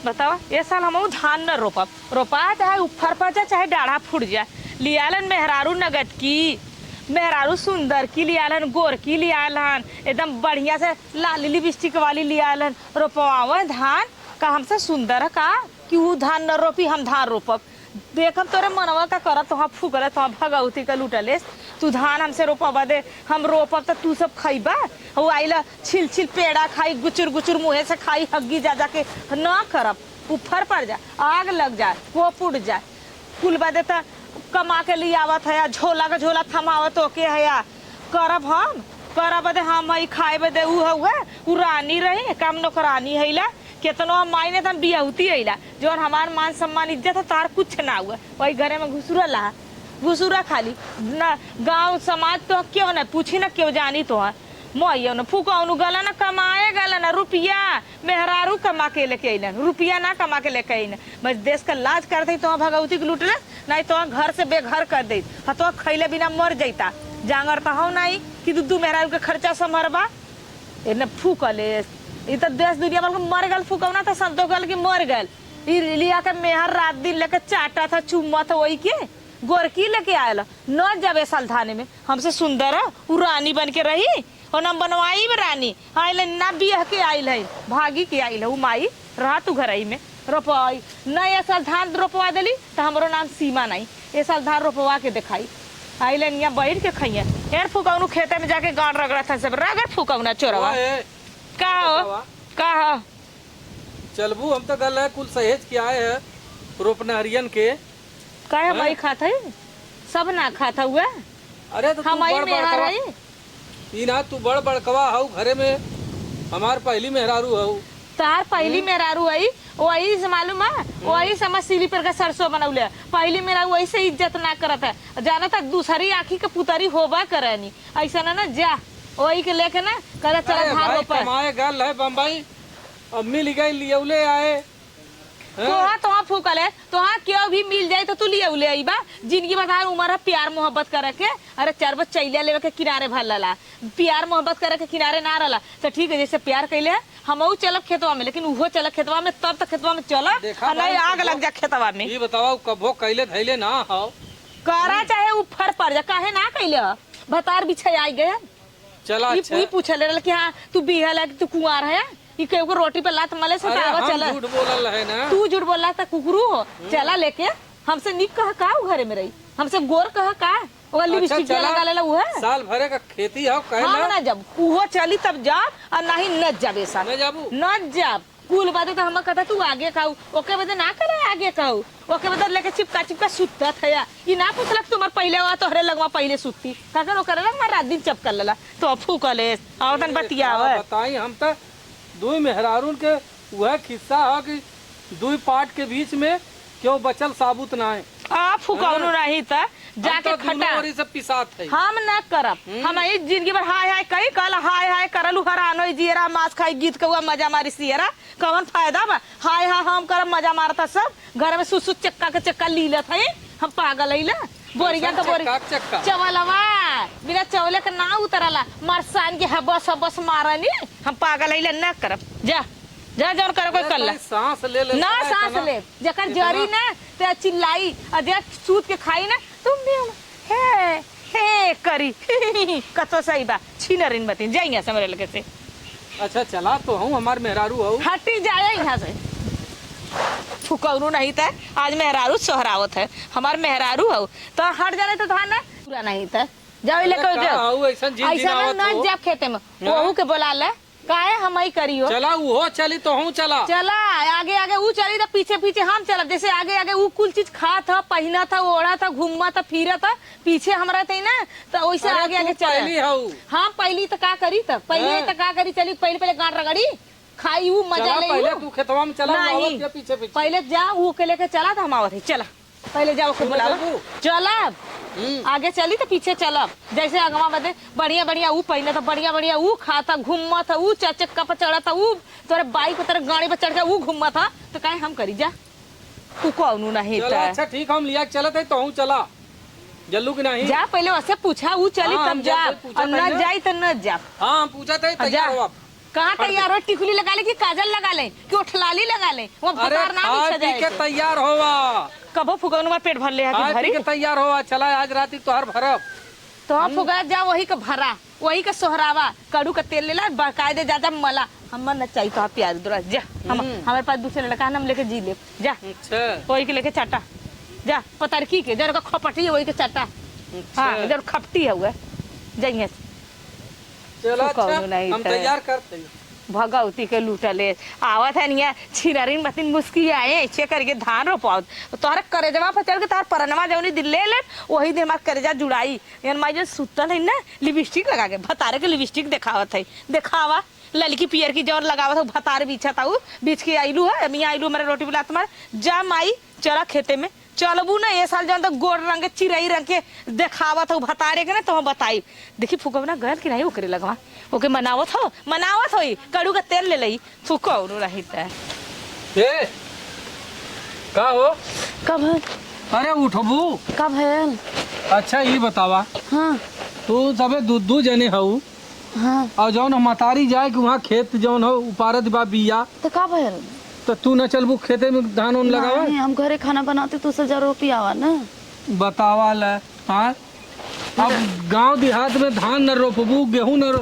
बताओ ये साल हम धान न रोपब, रोपा चाहे उफर पर जाए चाहे डाढ़ा फूट जाए। लियालन मेहरारू नगद की, मेहरारू सुंदर की लियालन, गोर की लियालन, एकदम बढ़िया से लाली लिपस्टिक वाली लियालन। रोपवा धान का हमसे सुंदर है का कि वो धान न रोपी हम धान रोपब। देखम तोरे मनवा का करत तो फूकल तो भगवती का लूटले तू धान हमसे रोपवा दे, हम रोपब तो तू सब खइबा। वो आइला छिल छिल पेड़ा खाई, गुचुर गुचुर मुँहे से खाई, हग्गी जा जाके न करब। उफर पड़ जाए, आग लग जाए, वो फूट जाए, कुल बदे तो कमा के लिए आवत है, झोला का झोला थमावत ओके है करब हम, करब बदे हम ही खाए बदे ऊ हुआ ऊ रानी रही काम नौकरानी हैला केतनो हम मायने तो हम बियाहुती हैला जो हमार मान सम्मान इज्जत है तार कुछ ना हुआ। वही घरे में घुसुरा ला, घुसुरा खाली न गाँव समाज तो क्यों न पूछी न क्यों जानी तो है मोयो न फूकौनु गला न कमाए गला न रुपया मेहरारू कमा के लेके अइलन, रुपया ना कमा के लेके अइलन। बस देश का लाज कर दी तो भगवती के लूटले नहीं तो घर से बेघर कर दे, तो खैले बिना मर जाता। जांगर तो हो नहीं कि दूधू मेहरारू के खर्चा संभरबा इन्हें फूकले ये तो देश दुनिया वाल मर गल फूकौना तो सब तो गल की मर गल। लिया के मेहर रात दिन लेके चाटा था चुम्मा था वही के गोरकी लेके आयल न जाबे साल धाने में हमसे सुंदर है वो रानी बन के रही और न बनवाई में रानी आयल ना बिया के आयल है भागी के आयल है वो माई रहा तू घर में रोपवाई न ये साल धान रोपवा दिली तो हमारो नाम सीमा नहीं, ये साल धान रोपवा के दिखाई आइल यहाँ बैठ के खाइए यार फूकौनु खेते में जाके गाड़ रगड़ा था सब रगड़ फूकौना चोरवा का हो का हो चलबू हम तो गल है कुल सहेज के आए है रोपना हरियन के का है भाई खाता है सब ना खाता हुआ। अरे तो हम आई मेहरा ई ना तू बड़ बड़कवा हऊ घरे में हमार पहली मेहरारू हऊ तार पहली मेहरारू आई वही से मालूम है वही समझ सिली पर का सरसों बनौले पहली मेरा वही से इज्जत ना करत है जाना था दूसरी आँखी के पुतरी होबा करनी ऐसा ना जा वही के लेके ना कल चला धान रोपा कमाए गल है बम्बई अम्मी लिगाई लियौले आए तो फूकल है तो क्यों भी मिल जाए तो तू लियौले आई बा जिंदगी बता उम्र है प्यार मोहब्बत करे के। अरे चार बज चैलिया लेवे के किनारे भर लला प्यार मोहब्बत करे के किनारे ना रला तो ठीक है जैसे प्यार कैले हम चलब खेतवा में लेकिन वो चल खेतवा में तब तक खेतवा में चला नहीं आग लग जा खेतवा में। ये बताओ कबो कैले धैले ना हो करा चाहे ऊपर पड़ जा काहे ना कैले भतार बिछाई आई गए चला ये पूछे ले कि हाँ तू बिहल है तू कुंवार है ये को रोटी पे लात मले से चला झूठ बोलल है ना तू झूठ बोला था कुकरू हो चला लेके हमसे निक कहा का घरे में रही हमसे गोर कहा का वो लिपस्टिक लगा लेला वो है साल भरे का खेती है कहला हम ना जब वो चली तब जा और नहीं न जाबे सा न जाबू न जाब कुल बात तो हम कहता तू आगे खाऊ ओके बदे ना करे आगे खाऊ ओके बदे लेके चिपका चिपका सुतता था ये ना पूछलक तुम्हार पहले हुआ तोहरे लगवा पहले सुतती काकर ओकर लग मार रात दिन चपकर लेला तो फूकले आवतन बतियावे बताई हम तो दुई मेहरारून के वह किस्सा है कि दुई पाट के बीच में क्यों बचल साबुत ना है आ फुकौनु नहीं था जाके खटा सब पिसात है हम न करब हम ई जिंदगी भर हाय हाय कई कल हाय हाय करलू हरानो जियरा मांस खाई गीत कौआ मजा मारी सियरा कौन फायदा बा हाय हाय हम करब मजा मारता सब घर में सुसु चक्का के चक्का लीलत है हम पागल हैला बोरिया का बोरी चवलवा बिना चवले के ना उतरला मरसान के हबस हबस मारनी हम पागल हैला न करब जा जा जौन करे कोई कर ले सांस ले ले ना सांस ले जकर जरी ना ते चिल्लाई अजे सूत के खाई ना तुम भी हे हे करी कतो सही बा छीनरिन बतिन जाइए समरे लगे से। अच्छा चला तो हूँ हमार मेहरारू हूँ हटी जाए यहाँ से फुकौरू नहीं था आज मेहरारू सोहरावत है हमार मेहरारू हो तो हट जाने तो था ना पूरा नहीं था जाओ लेकर जाओ ऐसा ना जब खेते में वहू के बोला ले काहे हम ही करियो चला वो चली तो हूँ चला चला आगे आगे वो चली तो पीछे पीछे हम चला जैसे आगे आगे वो कुल चीज खा था पहना था ओढ़ा था घूमा था फिरा था पीछे हमारा थे ना तो वैसे आगे आगे चला हाँ पहली तो का करी था पहले तो का करी चली पहले पहले गांठ रगड़ी खाई वो मजा ले पहले तू खेतवा में चला नहीं पीछे पीछे पहले जा वो के लेके चला था हमारे चला पहले जाओ खुद बुला चला आगे चली तो पीछे चला जैसे अगवा बदे बढ़िया बढ़िया ऊ पहले तो बढ़िया बढ़िया ऊ खाता घूमा था ऊ चक्का पर चढ़ा था ऊ तोरे बाइक पर तेरे गाड़ी पर चढ़ के ऊ घूमा था तो काहे हम करी जा तू कौनू नहीं था। अच्छा ठीक हम लिया चला थे तो हूँ चला जल्लू की नहीं जा पहले वैसे पूछा ऊ चली तब जा और न जाई तो न जा हाँ पूछा था कहाँ तैयार हो? टिकुली लगा ले कि काजल लगा ले कि ओठलाली लगा ले? वो अरे भतार नाम खाए ही पी के सजाए तैयार होवा, कबो फुगौनवा पेट भर ले है खाए कि पी भरी के तैयार होवा। चला आज रात तोहर भरब। तो हम फुगा जा वही का भरा वही का सोहरावा कड़ू का तेल लेला बाकायदे जा मला हमर न चाहिए तो प्याज दूरा जा हमारे पास दूसरे लड़का हम लेके जी ले जा अच्छा वही के लेके चाटा जा पतरकी के जर का खपटी है वही के चाटा हाँ जर खपटी है हुआ जाइए चला तू कौनो अच्छा नहीं हम था। तैयार करते हैं। भगवती के लूटले आवत है निया छिररिन बतिन मुस्की आए ऐसे करके धान रोपाओ तोहरा करेजवा पर चल के तार परनवा जौनी दिल्ले ले वही दे हमार करेजा जुड़ाई यार माई जो सुतल है ना लिपस्टिक लगा के भतारे के लिपस्टिक दिखावत है दिखावा ललकी पियर की जौन लगावत हो भतारे बिछत हूँ बीच के आइलू है मियाँ आइलू मेरे रोटी बुला तुम्हारे जा माई चला खेते में चलबू ना ये साल जौन तो गोड़ रंग के चिरई रंग के देखावत हो भतारे के ना तो बताई देखी फुकवना गल कि नहीं ओकरे लगवा ओके मनावत हो कड़ू का तेल ले लई फुकौनो रहित है ए का हो? कब है? अरे उठबू। कब है? अच्छा ये बतावा हाँ तू सबे दू जने हऊ हाँ और जौन मतारी जाए कि वहाँ खेत जौन हो उपारत बा बिया तो कब है? तो तू न चलबू खेते में धान उन लगावा। नहीं, हम घरे खाना बनाते तो सजा रोपी आवा ना। बतावा ला हाँ अब गांव देहात में धान न रोपबू गेहूं न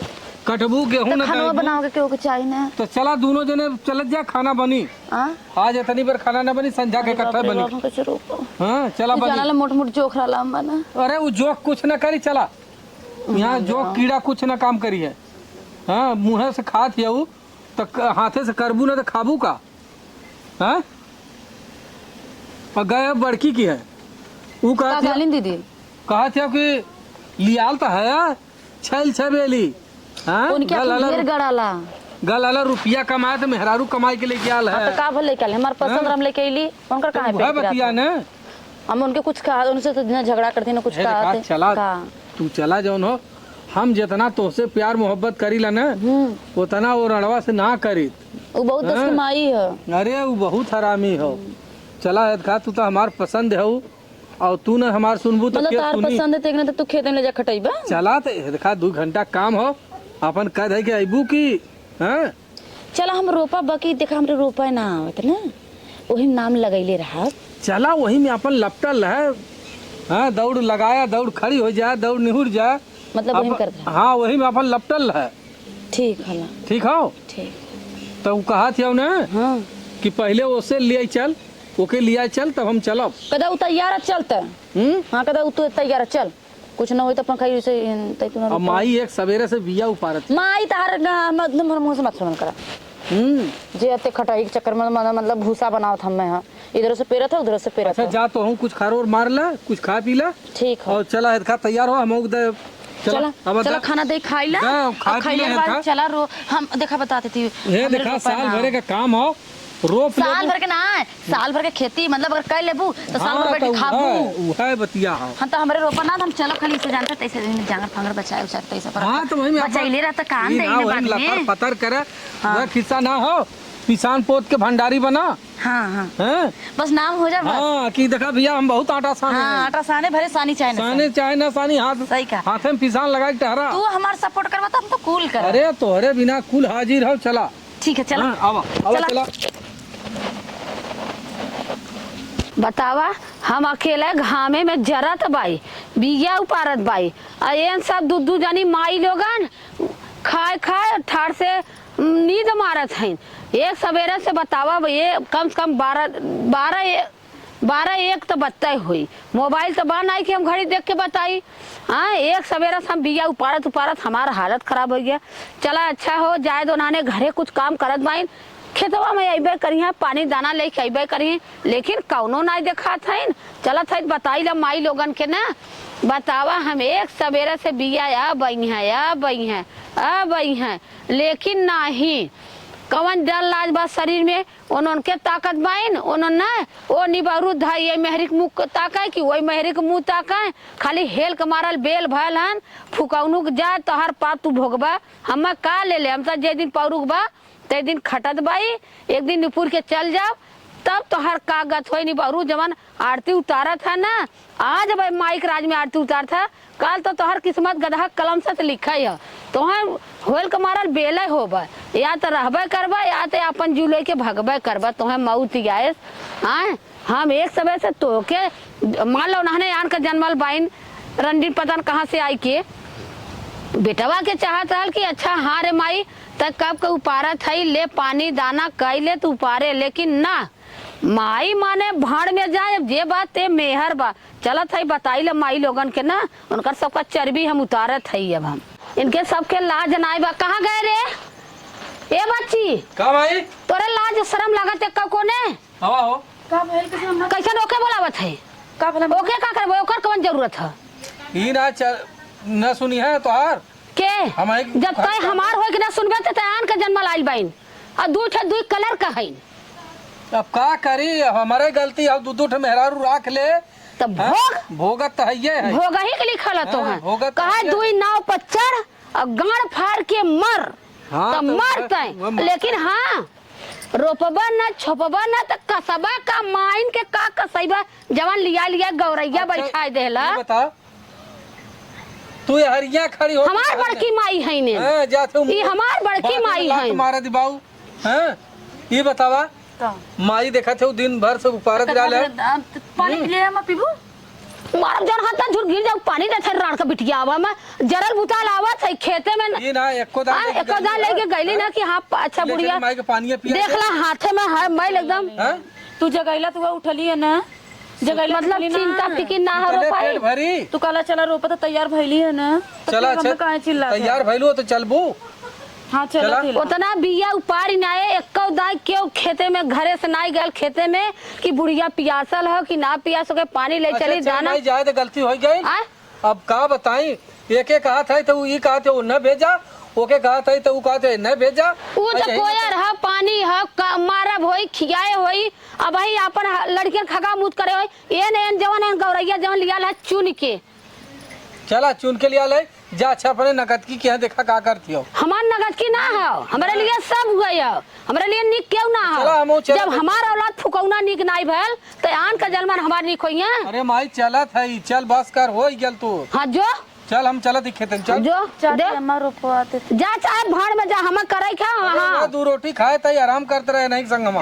कटबू गेहूं न खाना दरबू। बनाओगे क्यों के चाहिए ना? तो चला दोनों जने चलत जा खाना बनी हाँ आज इतनी बार खाना न बनी संध्या के इकट्ठा बनी। कैसे रोपो? हाँ चला बनी। जाना मोट मोट जोख रहा हम बना। अरे वो जोक कुछ न करी चला यहाँ जोक कीड़ा कुछ न काम करी है। हाँ मुँह से खात है वो तो हाथे से करबू न तो खाबू का। हाँ और गए बड़की की है वो का गालिन दीदी कहा थे कि लियाल तो है छल छबेली। हाँ उनके ढेर गड़ाला गल अला रुपया कमाए तो मेहरारू कमाई के लेके आल है। तो का भले कल हमारे पसंद हम लेके आईली उनका कहां पे बतिया न हम उनके कुछ कहा उनसे तो ना झगड़ा करते ना कुछ कहा चला तू चला जौन हो हम जितना तोसे प्यार मोहब्बत करी ला ना उतना वो रणवा से ना करी। वो बहुत दस माई है। अरे वो बहुत हरामी हो। चला खा तू तो हमार पसंद है और तू न हमार सुनबू तो मतलब के तार सुनी। पसंद है तेरे तो तू खेत में ले जा खटाईबा। चला तो देखा 2 घंटा काम हो अपन कह दे के अबू की। हाँ चला हम रोपा बाकी देखा हमरे रोपा ना आवत ना वही नाम लगैले रहा। चला वही में अपन लपटल है। हाँ दौड़ लगाया दौड़ खड़ी हो जाए दौड़ निहुर जाए मतलब वही कर दे। हाँ वही में अपन लपटल है। ठीक है ना ठीक हो ठीक तो कहा थे ना हाँ कि पहले उससे ले चल ओके लिया चल तब हम चलब। कदा उ तैयार चलता हाँ कदा उ तो तैयार चल कुछ ना होई तो अपन खाई से तै तू ना अब माई एक सवेरे से बिया उपारत। माई तार मतलब हमर मुंह से मत सुन करा जे अते खटाई के चक्कर में मतलब भूसा बनावत हम हां इधर से पेरत है उधर से पेरत अच्छा है। जा तो हूँ कुछ खा और मार ला कुछ खा पी ला ठीक है और चला खा तैयार हो हम चला चला खाना दे खाई ला खा खाइले के बाद चला रो हम देखा बताते थी ये देखा साल भरे का काम हो रोप ले साल भर के ना साल भर के खेती मतलब अगर कर लेबू तो साल भर बैठ के खाबू वो है बतिया हो। हम तो हमरे रोपा ना हम चलो खाली से जानते तैसे जांगर फांगर बचाए उचाए तैसे पर हाँ तो वही में बचाइले रहता कान दे इन बाद में पतर करे वह खिस्सा ना हो किसान पोत के भंडारी बना। हाँ हाँ हैं बस नाम हो जाए बस। हाँ कि देखा भैया हम बहुत आटा साने हाँ आटा साने भरे सानी चाहे ना साने चाहे ना सानी हाथ सही कहा। हाथे में पिसान लगा के टहरा। तू हमार सपोर्ट करवा तो हम तो कूल कर। अरे तोहरे बिना कुल हाजिर हो चला। ठीक है चला आवा आवा चला। बतावा हम अकेले घामे में जरत बाई बिया उपारत बाई अयन सब दूध जानी माई लोगन खाए खाए ठाड़ से नींद मारत हैं। एक सवेरे से बतावा ये कम से कम 12-1 तो बत्ता हुई मोबाइल तो बन आई कि हम घड़ी देख के बताई। हाँ एक सवेरा से हम बिया उपारत उपारत हमारा हालत खराब हो गया। चला अच्छा हो जाए दो नाने घरे कुछ काम करत बाइन खेतवा में अबे करी पानी दाना लेके अबे करी लेकिन कौनो नहीं देखा था चला था बताई ला माई लोगन के ना बतावा हम एक सवेरे से बिया आ बई है लेकिन नहीं कवन डर लाज बा शरीर में उनके ताकत बाइन उन्होंने वो निबारू धा ये मेहरी के मुँह ताका कि वही मेहरी के मुँह ताका खाली हेल के मारल बेल भयल हन फुकौनु जा तोहर पाप तू भोगबा हम का ले हम तो जे दिन पौरुक बा ते दिन खटत बाई एक दिन निपुर के चल जाओ तब तो हर कागज हो नहीं बहरू जवन आरती उतारा था ना, आज भाई माइक राज में आरती उतार था, कल तो तोहर किस्मत गधा कलम से लिखा है, तोहर होल के मारल बेले होबा, या तो रहबे करबा या तो अपन जुले के भगबे करबा, तोहे मौत आए। हाँ हम एक समय से तो के मान लो उन्होंने आन का जन्मल बाइन रणदीप पता न कहाँ से आई के बेटवा के चाहत रहल कि अच्छा हाँ रे माई तक कब के उपारा थई ले पानी दाना कई ले तू उपारे, लेकिन ना माई माने भाड़ में जाए जे बात ते मेहर बा चलत है बताई ले माई लोगन के ना उनका सबका चर्बी हम उतारत है। अब हम इनके सबके लाज नाई बा। कहाँ गए रे ए बच्ची का भाई तोरे लाज शर्म लागत है कोने हवा हो का भइल के हम कैसे ओके बोलावत है का भला ओके का करबो ओकर कौन जरूरत है ई ना न सुनी है तोहार के हमारे जब तय हमार होय के ना सुनबे त तयान के जन्म लाइल बाइन और दू कलर का है अब का करी हमारे गलती अब दू ठे मेहरारू राख ले तब हाँ? भोग भोगत तो है है भोगा ही के लिखल है तो हाँ, है भोगत कहा है। दुई नाव पर चढ़ और गाड़ फाड़ के मर हाँ, तो तो मरते वो मर- लेकिन हाँ रोपबा न छोपबा न त कसबा का माइन के का कसैबा जवान लिया गौरैया बैठा देला ये बता तू हरिया खड़ी हो हमार बड़की माई है ने हां जाते ई हमार बड़की माई है मारा दिबाऊ हां ये बतावा का माई देखा थे दिन भर से उपारत डाल है पानी ले हम पीबू मारब जन हाथ झुर गिर जाऊ पानी दे थे राण के बिटिया आवा में जरल बुताल आवत है खेते में ये ना एको दान हाँ, एको दान लेके गईली ना कि हाँ अच्छा बुढ़िया माई के पानी पिया देखला हाथे में है मैल एकदम हां तू जगैला तू उठली है ना जगैला मतलब चिंता फिकिर ना हो चले पाई पेट भरी तू काला चला रोपा तो तैयार भइली है ना तो चला फिर हमें अच्छा काहे चिल्ला तैयार भइलो तो चलबू हाँ चला चला। थिला। उतना बिया उपारी ना है एक्को दाई क्यों खेते में घरे से नाई गल खेते में कि बुढ़िया पियासल हो कि ना पियास हो के पानी ले चली दाना नहीं जाए तो गलती हो गई आय अब का बताई एक कहा था तो ये कहा थे न भेजा ओके कहा था तो कहा थे न भेजा उ तो कोयर है पानी है मारब होई खियाए होई अब भाई अपन लड़कियन खगा मुद करे होई एन एन जवन एन गौरैया जवन लियाल है चुन के चला चुन के लिया ले जा अच्छा अपने नकद की क्या देखा का करती हो हमार नगद की ना है हमारे लिए सब हुआ है हमारे लिए निक क्यों ना चला, हमहू है चला। जब हमार औलाद फुकौना निक नाई भैल तो आन का जलमान हमार निक होई है अरे माई चला था चल बस कर हो गल तू हाँ जो चल हम चलत खेत चल जो चाची दे अम्मा रोपवाते थे। जा चाहे भाड़ में जा हम करे क्या हाँ दो रोटी खाए तई आराम करते रहे नहीं संग हम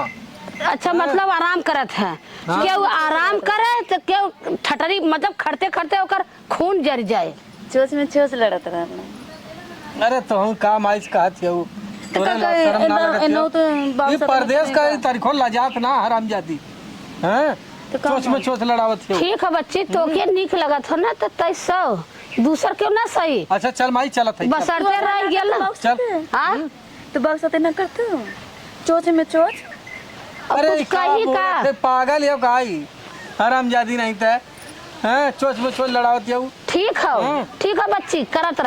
अच्छा मतलब आराम करत है हाँ। केहू आराम करे तो केहू ठटरी मतलब खड़ते खड़ते ओकर खून जर जाए चोच में चोच लड़त रहना अरे तो हम काम आइस कहत हो तोरा ना शर्म ना लगत एनो हो? तो बाप ये सब परदेश का तरीको लाजात ना हराम जाती हैं तो का चोच में चोच लड़ावत हो ठीक है बच्ची तो के निक लगत हो ना तो तै सौ दूसर क्यों ना सही अच्छा चल माई चलत है बसरते रह गेल चल हाँ तो बाप साथे ना करते हो चोच में चोच अब अरे कुछ का कही बोलत का है, पागल है काई हराम जादी नहीं थे हैं चोच में चोच लड़ावत हो ठीक है ठीक है बच्ची करत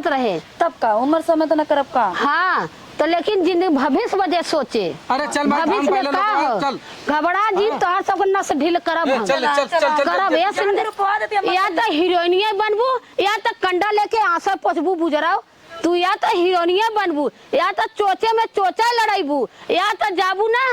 रहे तब का उम्र समय तो ना करब का हाँ तो लेकिन जिंदगी भविष्य वजह सोचे अरे चल माई भविष्य में का हो चल घबरा जी तोहर सब नस ढील करब ए, हम चल चल चल चल करब चल ये चल रोपवा देती अम्मा या तो हीरोइनिया बनबू या तो कंडा लेके आशा पोछबू बुजराओ तू या तो हीरोइनिया बनबू या तो चोचे में चोचा लड़ाईबू या तो जाबू ना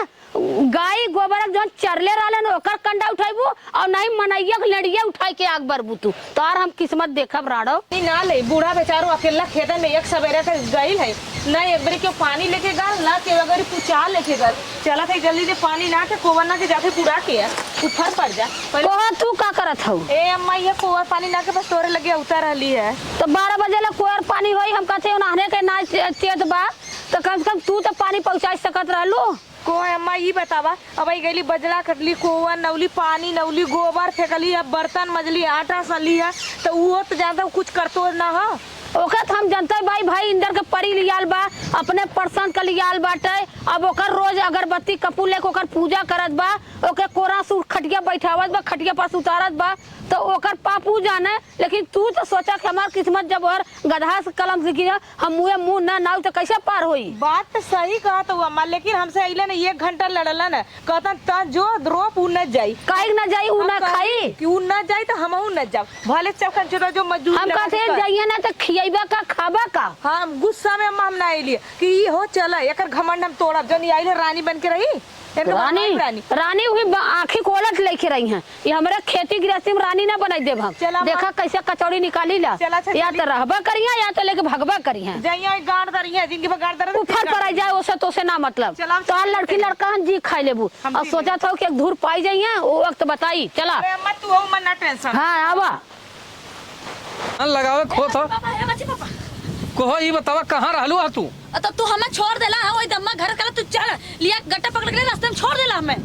गाय गोबर जौन चरले रहलन ओकर कंडा उठाइबू और नहीं मनैया के लड़िया उठाई के आग बरबू तू तोर हम किस्मत देखब राड़ो नहीं ना ले बूढ़ा बेचारो अकेला खेतन में एक सवेरे तक गई है ना एक बारी क्यों पानी लेके गल ना के अगर पुचा लेके गल चला थे जल्दी से पानी ना के कोवर ना के जाके पूरा के उफर पड़ जा पहले कोहा तू का करत हऊ ए अम्मा ये कोवर पानी ना के बस तोरे लगे उतर रहली है तो 12 बजे ला कुआर पानी होई हम कहते नहाने के ना चेत बा तो कम से कम तू तो पानी पहुंचा सकत रहलो को अम्मा ये बतावा अब आई गईली बजला कटली कोवर नवली पानी नवली गोबर फेंकली अब बर्तन मजली आटा सली है तो वो तो ज्यादा कुछ करतो ना है ओकर तो हम जानते भाई भाई इंदर के परी लियाल बा अपने पर्सन के लियाल बाटे अब ओकर रोज अगरबत्ती कपूर लेके ओकर पूजा करत बा ओके कोरा से खटिया बैठावत बा खटिया पर उतारत बा तो ओकर पापू जाने लेकिन तू तो सोचा कि हमार किस्मत जब और गधा से कलम से गिरा हम मुंह ना नाव तो कैसे पार होई बात तो सही कहा तो अम्मा लेकिन हमसे अइले ना 1 घंटा लड़ला ना कहता ता जो रोप उ न जाई काहे ना जाई उ ना हम खाई कहली कि उ न जाई तो हमहू न जाब भले चौकन छोटा जो मजदूर हम लगा कहते के कर। जाइए ना तो खियाइबा का खाबा का हाँ गुस्सा में अम्मा हम ना आइली कि ई हो चला एकर घमंड हम तोड़ब जन आइले रानी बन के रही इनके रानी भगवान रानी रानी हुई आँखी खोलत लेके रही हैं। ये हमारे खेती गृहस्थी में रानी ना बनाई देव हम। चला देखा माँ। कैसे कचौड़ी निकाली ला। चला चला या तो रहबा करिया या तो लेके भगबा करिया। जाइए गाड़ दरी है जिनके गाड़ दर ऊपर पर आ जाए ओसे तो से ना मतलब। चला, तो चला, लड़की लड़का हम जी खाई लेबू हम और जी सोचा था कि एक धूर पाई जाइए वो वक्त बताई। चला अरे अम्मा तू हो मन ना टेंशन हाँ आवा लगावे खो था पापा हे बच्चे पापा कोहो ई बतावा कहाँ रहलू आ तू? तो तू हमें छोड़ देला है वही दम्मा घर कर तू चल लिया गट्टा पकड़ के रास्ते में छोड़ देला हमें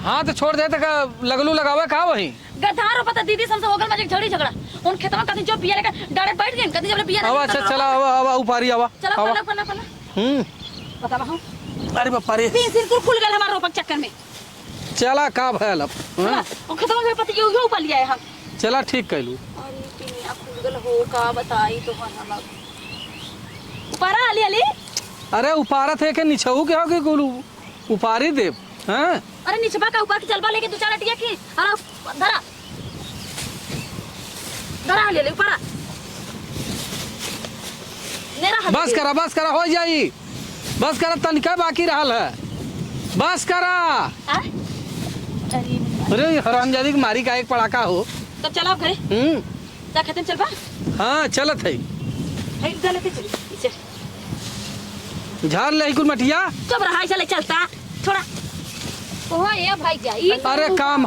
हाँ तो छोड़ दे तो लगलू लगावे का वही? गधार पता दीदी सबसे होगल में झगड़ी झगड़ा उन खेतवा कथी जो बिया लेकर डायरेक्ट बैठ गए कथी जब बिया आवा अच्छा चला आवा उपारी आवा चलो आवा। पला पला बतावा हम अरे बापा रे सिर कुल खुल गल हमार रोपक चक्कर में चला का भयल अब हाँ? उन खेतवा में पति यो ऊपर लिया है हम चला ठीक कैलू। अरे पिनिया खुल गल हो का बताई तो हम ऊपर आली आली अरे उपारत है के निछऊ के हो के कुल उपारी देव हैं? अरे नीचे का ऊपर की चलबा लेके दो चार अटिया की अरे धरा धरा ले ले ऊपर नेरा बस करा हो जाई बस करा तनिका बाकी रहल है बस करा। अरे अरे हरामजादी की मारी का एक पड़ाका हो। तब चलो घरे जा खेतन चल बा हाँ चलत है है गलती चली इसे झाड़ ले कुल मटिया। कब रहा चले चलता थोड़ा ओहो ये भाई जाई अरे काम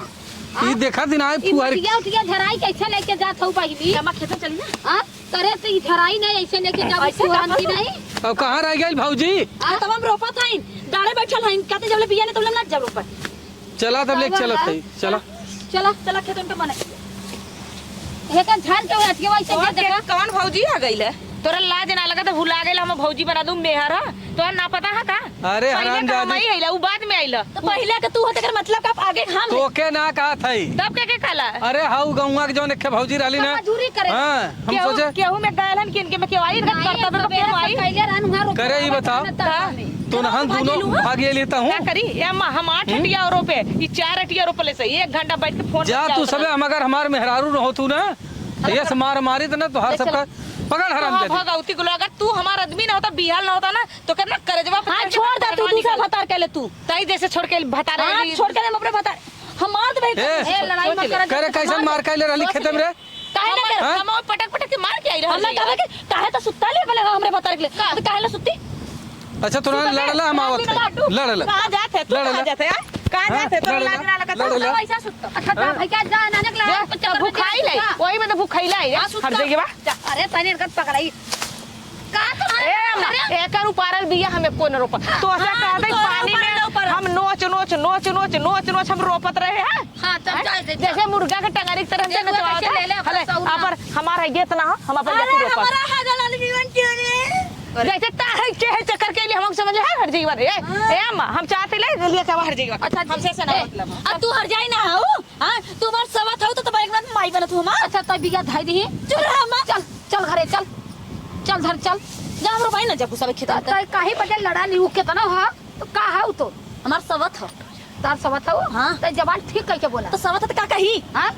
ई देखा दिन आए फुहर उठिया झराई कैसे लेके जात हो पहली हम खेतन चली ना हां करे तो झराई नहीं ऐसे लेके जाब ऐसे फुहान की जाबो। नहीं अब कहाँ रह गई भौजी? तब हम रोपा था डाले बैठल हईन कहते जब ले बिया ने तब ले ना जब रोपा चला तब लेके चलत है चला चला चला खेतन पे मने हे का झाड़ के अटके वैसे और देखा कौन भौजी आ गई है तोरा लाज ना लगा तो भुला गई हम भौजी बना दूं मेहर तो ना पता है का अरे पहले हरामजादी। काम आई आइला उ बाद में आइला तो पहले के तू होते कर मतलब का आगे हम तो के ना कहा था तब के खाला अरे हाउ गौवा के जौन एक भौजी रहली ना मजूरी करे हाँ हम सोचे केहू में गयलन किन के में केहू आई करता बेटा केहू आई कैले रहन वहां करे ही बताओ तो नहन दोनों भागी लेता हूँ क्या करी ये अम्मा हम 8 अटिया रोपे ये 4 अटिया रोपले से 1 घंटा बैठ के फोन जा तू सबे हम अगर हमार मेहरारू न हो तू ना तो ये मार मारी तो ना तो हर सबका पकड़ हराम दे भगवती गुलो अगर तू हमारा आदमी ना होता बिहाल ना होता ना तो करना करजवा हां छोड़ दे तू दूसरा भतार के ले तू ताई जैसे छोड़ के भता हां रही छोड़ के हम अपने भतार हम मार दे ए, ए लड़ाई मत कर करे कैसन मार कैले रहली खेते में रे? काहे ना कर हम पटक पटक के मार के आई हम ना रहा कहे कि काहे तो सुत्ता ले पहले हमरे भतार के ले तो काहे ला सुत्ती अच्छा तू लड़ला हम आवत है लड़ला कहां जाते तू कहां जाते कहां जाते तो लड़ला, लाज ना लगा लड़ला। ऐसा सुत्ता अच्छा का भाई क्या जा नानक ला भूखाई लाई वही में तो भूखाई लाई हट जाएगी बा अरे तने कर पकड़ाई का ए अम्मा एकर उपारल बिया हमें कोन रोपा तो ऐसा कह दे पानी में हम नोच नोच नोच नोच नोच नोच हम रोपत रहे हैं हां तब जाए दे जैसे मुर्गा के टंगरी की तरह से देखो नचवाते कैसे ले ले अपना हले सौना। पर हमारा ये इतना हम अपन जाति रोपा हमारा हाजल वाली जीवन क्यों रे जैसे ताहे के चक्कर के लिए हम समझ है हर जगह ए अम्मा हम चाहते ले लिए के हर जगह अच्छा हमसे से ना मतलब अब तू हर जाई ना हो हां तू बार सवा था तो एक बार माई बना तू हमार अच्छा तो बिया धाई दी चल रहा हम चल चल घरे चल चल घर चल जा हमरो भाई ना जब सब खेत तो काहे बदे लड़ा ली कितना हो तो का है तो हमार सवा था तार सबत हो हाँ। तो जवान ठीक कह के बोला तो सवा था तो का कही हां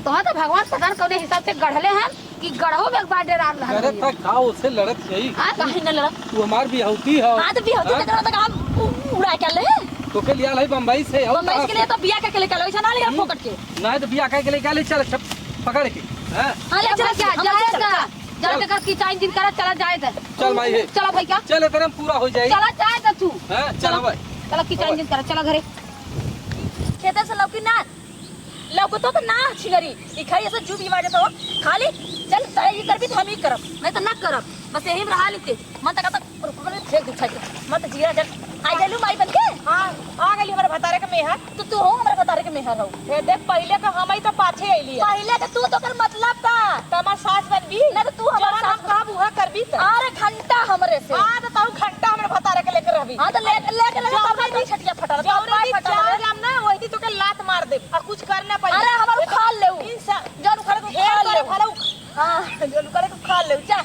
तो हाँ तो भगवान पता न कौने हिसाब से गढ़ले हैं कि गढ़ो में एक बार डेरा अरे रहा तक खाओ उससे लड़त यही हां काहे न लड़ा तू हमार भी होती है हां तो भी होती है तक हम उड़ा के ले तो के लिया है बम्बई से हो बम्बई के लिए तो बिया के ले ऐसा ना ले फोकट के ना तो बिया के लिए क्या ले चल पकड़ के हां हां ले चल क्या जाएगा चल। जब तक की टाइम दिन करा चला जाए दे चल भाई है चला भाई क्या चल इतने में पूरा हो जाएगी चला जाए दे तू हां चल भाई चला की टाइम दिन करा चला घरे खेत से लौकी ना लौको तो ना छिगरी ई खाई ऐसे जू बीमार तो खाली चल तय ई करबी तो हम ही करब नहीं तो ना करब बस यही में रहा लेते मन तक तक फेंक दे छाई मत जीरा जल आई गेलू माई बन के हां आ गली हमारे भतारे के मेहर तो तू हो हमरा बतारे के मेहर हो हे देख पहले का हम ही तो पाछे आइली पहले के तू तो कर मतलब का तमार सास बनबी ना तो तू हमार जवान हम सास का बुहा करबी त अरे घंटा हमरे से हां तो ताऊ घंटा हमरे भतारे के लेकर रहबी हां तो ले सब नहीं छटिया फटा जौरे की चार जाम ना वही तो के लात मार दे और कुछ करना पड़ी अरे हमार खा ले इंसान जन खड़े को खा ले फलो हां जन करे को खा ले जा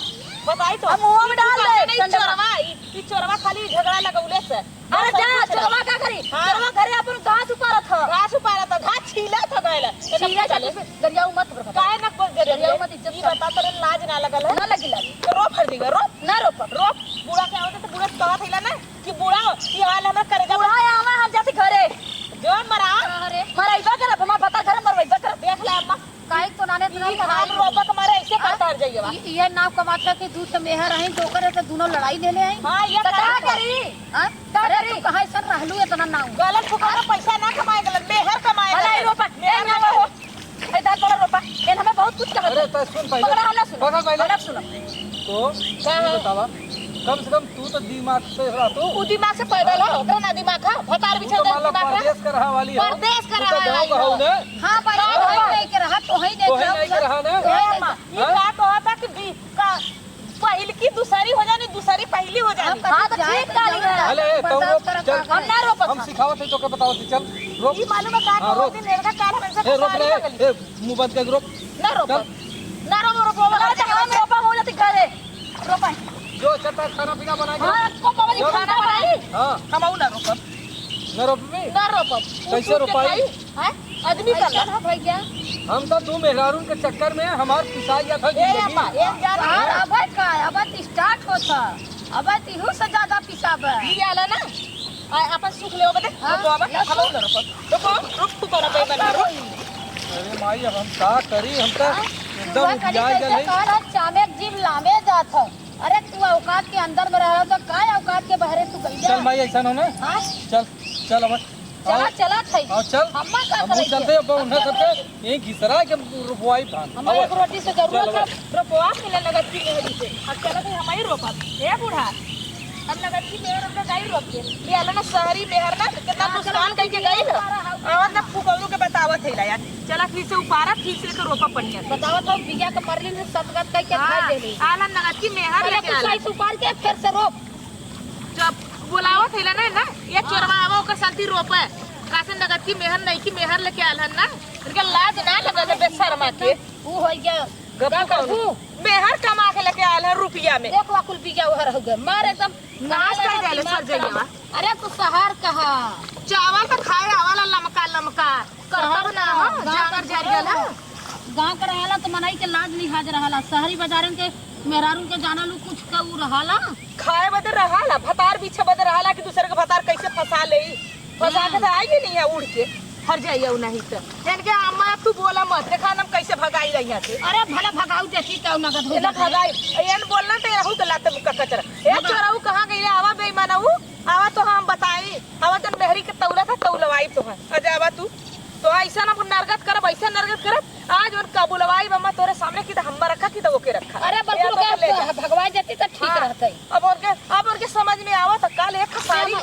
बताई तो अब मुंह में डाल दे चोरवा ई चोरवा खाली झगड़ा लगौले से अरे जा चोरवा का करी चोरवा घरे अपन घास उपारा था घास उपारा तो घास छीला था गइला छीला चले गरिया मत बरखा काहे न बोल दे गरिया मत इज्जत ई बता तोरे लाज ना लगल है ना लगिला तो रोप हर दिगा रोप ना रोप रोप बूढ़ा के आवते तो बूढ़ा कहा थैला ना कि बूढ़ा ई हाल हमरा करेगा बुढ़ा आवा हम जाते घरे हर जाइएगा। ये नाव कमाता कि दूध से मेहर रही तो करे तो दोनों लड़ाई ले ले आई। हाँ ये क्या करी? अरे तू कहाँ ऐसा रहलू इतना नाव गलत फुकारा पैसा ना कमाए गलत मेहर कमाए मलाई रोपा मेहर ना हो इधर बड़ा रोपा इन हमें बहुत कुछ कहा। अरे तो सुन पहले पकड़ा हला सुन पकड़ पहले हला सुनो तो क्या बतावा कम से कम तू तो दिमाग से रहा तू उ दिमाग से पैदा लो ओकरा ना दिमाग खा भतार बिछा दे मतलब दिमाग परदेश का रहा वाली हो परदेश का तू तो रहा गाँव का हो ने हाँ भाई नहीं के रहा तो ही तो ही नहीं के रहा ने ए अम्मा ये का कहता कि बी का पहली की दूसरी हो जानी दूसरी पहली हो जानी। हां तो ठीक काली है अरे तो चल हम ना रोपत हम सिखावत है तो के बतावत चल रोक ई मालूम है का हाँ, रोक। दिन नेरका काल में से ए रोक रे ए मुंह बंद कर रोक ना रोपो ना रोपो हम रोपा हो जाती घरे रोपा जो चलता खाना पीना बना के हां को बाबा जी खाना बनाई हां हम ना रोपब न रोपबी ना रोपब कैसे रोपाई? हैं आदमी कर है भैया हम तो दो मेहरारून के चक्कर में हमार पिसाई था ए अम्मा जिंदगी एक जा यार रहा अब का अब स्टार्ट होता अब तीहू से ज्यादा पिसाब ये आला ना अपन सुख ले बते हाँ, तो बाबा हम ना रोपब रुक तू कर बना रो अरे माई अब हम का करी हम तो एकदम जाय गए कहला चामेक जीव लामे जात ह। अरे तू औकात के अंदर में रह तो काय औकात के बाहर तू गई चल माई ऐसा हो ना हां चल चल अब चला चला थई और चल हम्मा का हम करे चलते अब उन्हें सबसे यही घिसरा के रुपवाई भान हमारे एक रोटी से जरूरत है रोपवा मिले नगद की मेहरी से अब चलो तो हम ही रोपा ए बूढ़ा हम नगद की मेहर हमने गई रोप के ये आला ना शहरी मेहर ना कितना नुकसान करके गई ना आवाज ना फुकौलू के बतावत है यार चला फिर से उपारा ठीक से रोपा पड़िया बताओ तो बिया के मरली ने सतगत कह के खाई दे ली आला नगद की मेहर अरे लेके तू आला सही सुपार के फिर से रोप जब बुलावत है ना ये चोरवा आवा ओकर शांति रोपे कासे नगद की मेहर नहीं की मेहर लेके आलन ना इनका लाज ना लगा जब बेशर्मा के ऊ हो गया गप्पू कहू मेहर कमा के लेके आल है रुपया में देखो कुल बिया उहर हो गए मार एकदम नाश कर जाले सर जाइए अरे तू सहार कहा चावल तो खाए आवाला लमका लमका करतब ना हो जाकर जारी गला गांव के रहला तो मनाई के लाज लिहाज रहला शहरी बाजारन के मेहरारू के जाना लू कुछ का ऊ रहला खाए बदे रहाला भतार पीछे बदे रहाला कि दूसरे के भतार कैसे फंसा ले फंसा के तो आई नहीं है उड़ के हर जाइए नहीं तो इनके अम्मा तू बोला मत देखा हम कैसे भगाई रही है अरे भला भगाऊ देती का नगद हो ना भगाई एन बोलना तो रहू गलत मुका कचरा ए चोराऊ कहां गई आवा बेईमानऊ आवा तो हम बताई आवा तो मेहरी के तौला था तौलवाई तो है अजावा तू तो ऐसा ना नरगत करब ऐसा नरगत करब आज और काबुलवाई मम्मा तोरे सामने की तो हम रखा की तो ओके रखा अरे बल्कि के भगवाई देती तो ठीक रहते अब और के समझ में आवा तो कल एक साड़ी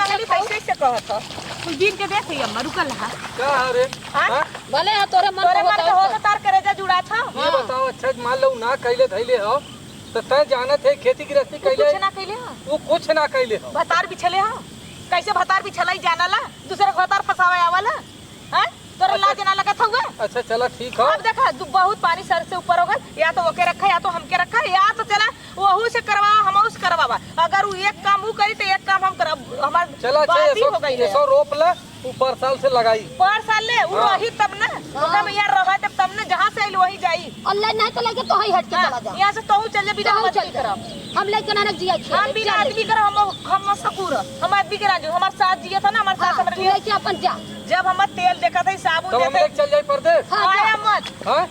मंगली कैसे से कहत कुल दिन के देख ही अम्मा रुकल है क्या रे हां भले है तोरे मन तोरे मन के हो तार करेजा जुड़ा था ये बताओ अच्छा मान लो ना कैले धैले हो तो तय जानत है खेती गृहस्थी कैले कुछ ना कैले हां वो कुछ ना कैले हो भतार बिछले हां कैसे भतार बिछलाई जानला दूसरे भतार फसावे आवाला हैं तोरे लाज ना लगत हुआ अच्छा चला ठीक हो अब देखा बहुत पानी सर से ऊपर हो गया या तो ओके रखा या तो हमके रखा या तो चला वहू से करवा हम उस करवावा अगर वो एक काम वो करी तो एक काम हम करब हमार चला बात ही हो गई ये सौ रोप ले ऊपर साल से लगाई पर साल ले वो हाँ। वही तब ना ओका में यार रहा तब ना जहां से आइल वही जाई अल्लाह नहीं तो लगे तो ही हट के चला जा यहां से तो चल जा बिना तो मत चल करब हम लेके नानक जी आई हम बिना आदमी कर हम सकूर हम आदमी के राजू हमार साथ जिया था ना हमार साथ हमरे तू लिए लेके अपन जा जब हम तेल देखा था साबुन तब हम देखा एक चल जाए परदेश हाँ, जा। आया मत हां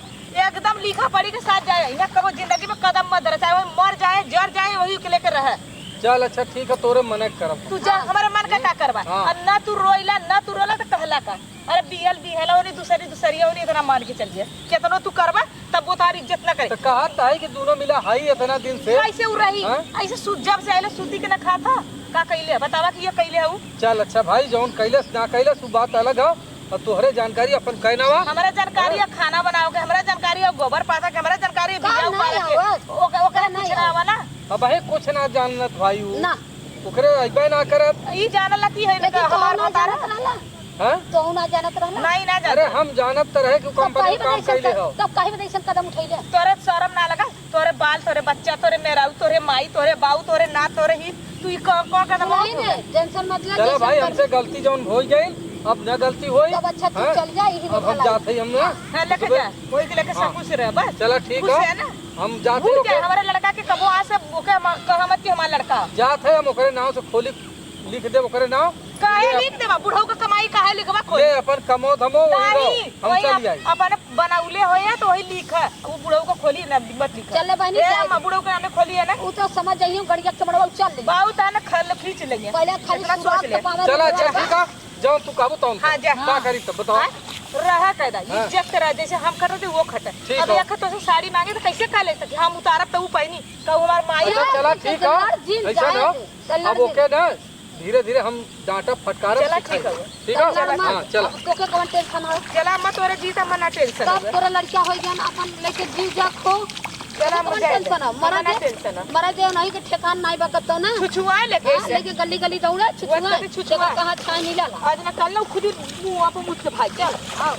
एकदम लिखा पढ़ी के साथ जाए यहाँ कबो जिंदगी में कदम मत धरे चाहे वो मर जाए जर जाए वही के लेकर रहे चल अच्छा ठीक है तोरे मने करब तू जा हमारे मन का करवा हाँ। और ना तू रोइला ना तू रोला तो कहला का अरे बिहल बिहला ओनी दूसरी ओनी इतना मान के चल जाए कितनो तू करवा तब वो तारी इज्जत ना करे तो कहा था कि दोनों मिला हाई इतना दिन से कैसे उ रही हाँ? ऐसे जब से आइले सूती के ना खाता का कैले बतावा कि ये कैले है उ चल अच्छा भाई जौन कैलस ना कैलस वो बात अलग हो और तोहरे जानकारी अपन कहना वा हमारा जानकारी है खाना बनाओ के हमारा जानकारी है गोबर पाथा के हमारा जानकारी है बिया उपाड़ के ओकरा कुछ ना आवा ना अब है कुछ ना जानत भाई उ ना ओकरे अइबे ना करत ई जानला की है लेकिन हमार तो ना बता जानत रहला हैं तो ना जानत रहला नहीं ना अरे जान हम जानत तो रहे कि कंपनी में काम कैले हो तब काहे में ऐसा कदम उठैले तोरे शर्म ना लगा तोरे बाल तोरे बच्चा तोरे मेराऊ तोरे माई तोरे बाऊ तोरे ना तोरे ही तू ई कौन कदम नहीं ने टेंशन मत ले चलो भाई हमसे गलती जौन हो गई अब न गलती होई तब अच्छा तू हाँ? चल जा यही अब हम जाते ही हमने हां लेके जा कोई के लेके सब कुछ रहे बस चला ठीक खुश है है ना हम जाते भूल ओके जाए हमारे लड़का के कबो आ से ओके कहा मत कि हमारा लड़का जाते हम ओकरे नाव से खोली लिख दे ओकरे नाव काहे लिख देबा बुढ़ऊ का कमाई काहे लिखबा खोल ये अपन कमो धमो नहीं हम वही चल जाई अपन बनाउले होया तो वही लिखा वो बुढ़ऊ को खोली ना मत लिखा चल ले बहनी, ए चल। हम बुढ़ऊ के नाम खोली है ना उ तो समझ जाइयो गड़िया के बड़वा चल ले बाऊ ता ना खल खींच लेंगे पहले खाली इतना सोच शुरुआत ले तो पावे चला अच्छा ठीक है जौन तू कहबो तौन हाँ, जा। का करी तब बताओ हाँ? रहा कायदा हाँ। इज्जत करा जैसे हम कर रहे थे वो खटा ठीक अब हो। एक तो से साड़ी मांगे तो कैसे का ले सके हम उतारब तो वो पैनी कहू हमार माई अच्छा यार, चला पीछे ठीक से है लड़ जिल ऐसा ना जाएंगे, चल अब लड़ ओके ना धीरे धीरे हम डांटा फटकारब चला, सिखाएंगे। ठीक है। ठीक है लड़ हाँ मत चला अब तो के कौन टेंशन हो चला मत तोरे जीता मना टेंशन सब तोरा लड़का हो गया ना अपन लेके जीव जा खो चला कौन मजा टेंशन हो मरा मना दे टेंशन मरा दे नहीं के ठेकान नहीं बकत तो ना छुछुआ लेके हाँ, लेके गली गली दौड़ा छुछुआ कभी छुछुआ। जगह कहाँ छाई नहीं लाला आज ना कल ना खुद ही मुंह आप मुझसे भाई चल आओ